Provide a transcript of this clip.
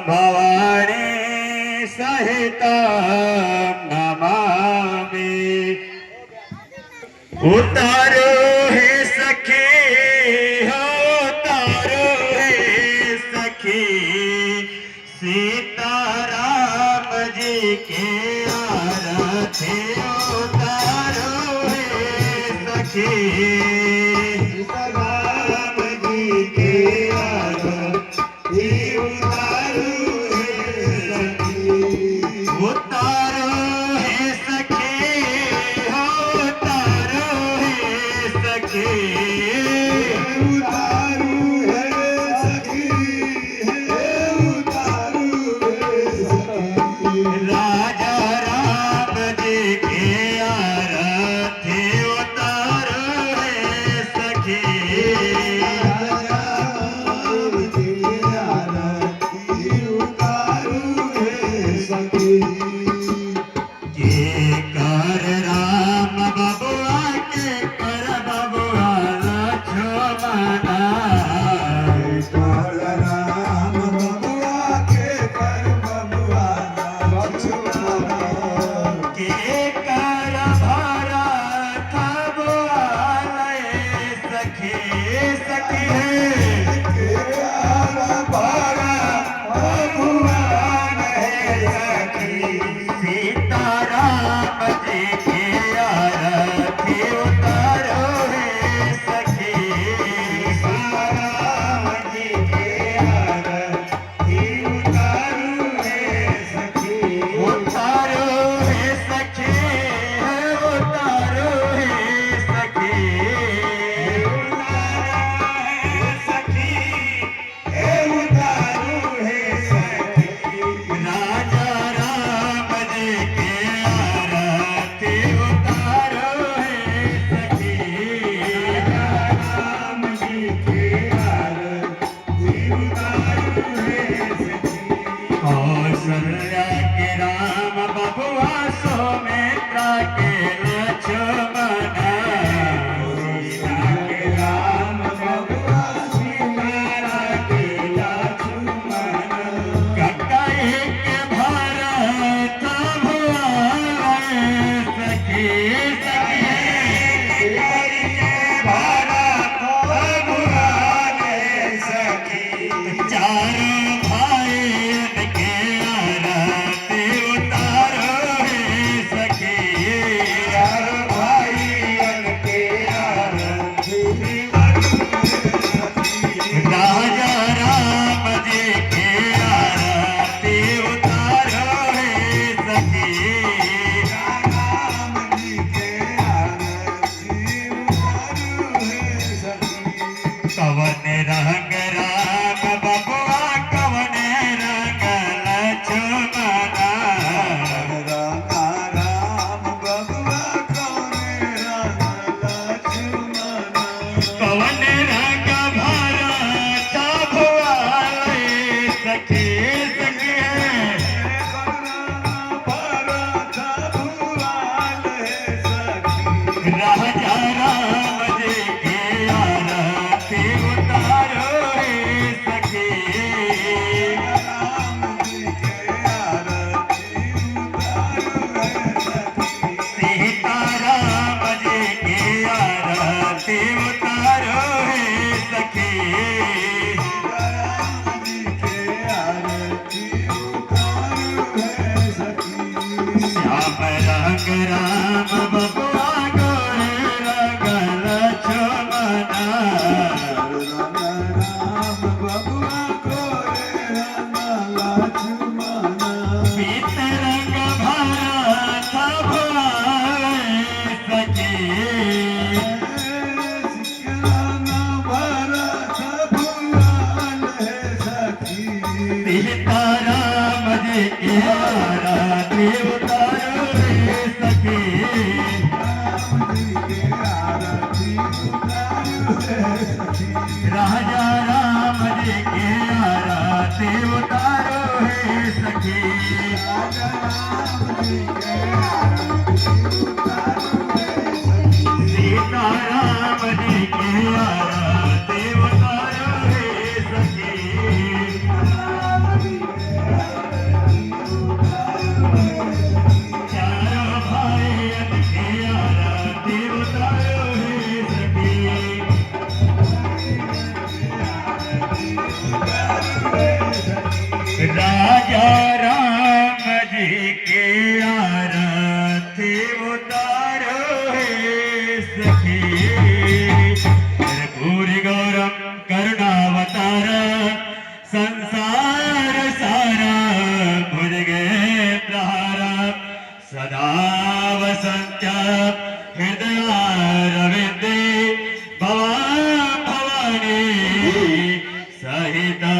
भवानी सहित नमामि। उतारो हे सखी हो उतारो हे सखी सीताराम जी के आरती उतारो हे सखी सीताराम जी के आरती उतारो हे सखी। उतारो हे सखी हो उतारो हे सखी उतारो हे सखी उतारो हे सखी। राजा राम जी के आरती उतारो हे सखी राजा राम जी के आरती उतारो हे सखी। के कर राम बबुआ के कर बबुआ लक्ष्मणा कर राम बबुआ के कर बबुआ लक्ष्मणा। के कर भरत बुआलय सखी सखी के कर भरत बुआलय सखी सीताराम जी के आरती उतारो हे सखी सीताराम जी के आरती उतारो हे सखी। उतारो हे सखी उतारो हे सखी उतारो हे सखी। राजा राम जी के आरती उतारो हे सखी राम जी के आरती उतारो हे सखी। कौशल्या के राम बबुआ सौमित्रा के लक्ष्मणा सीता के राम बबुआ सीता के लक्ष्मणा। कटाई के भरत बुआलय सखी सखी कटाई के भरत बुआलय सखी। चार भाइयन के आरती उतारो हे सखी चार भाइयन के आरती उतारो हे सखी। राजा राम जी के आरती उतारो हे सखी राम जी के आरती उतारो हे सखी। कवन रंग राम बबुआ कवन रंग लक्ष्मणा राम बबुआ कवन रंग लक्ष्मणा। कवन रंग भरत बुआलय सखी सखी भरत बुआलय सखी। राजा राम जी के आरती उतारो हे सखी राम जी के आरती उतारो हे सखी। सीताराम जी के आरती उतारो हे सखी राम जी के आरती उतारो हे सखी। श्याम रंग राम बबुआ गोरे रंग लक्ष्मणा राम बबुआ गोरे रंग लक्ष्मणा। पीत रंग भरत बुआलय सखी भरत बुआलय सखी। सीताराम जी के आरती उतारो हे सखी राम जी के आरती उतारो हे सखी। राजा राम जी के आरती उतारो हे सखी राजा राम जी के आरती उतारो हे सखी। सीताराम जी के आरती उतारो हे सखी। करुणावतार संसार सारा भुजगे प्रहार सदा वसंत्य हृदयारविंदे भवा भवानी सहिता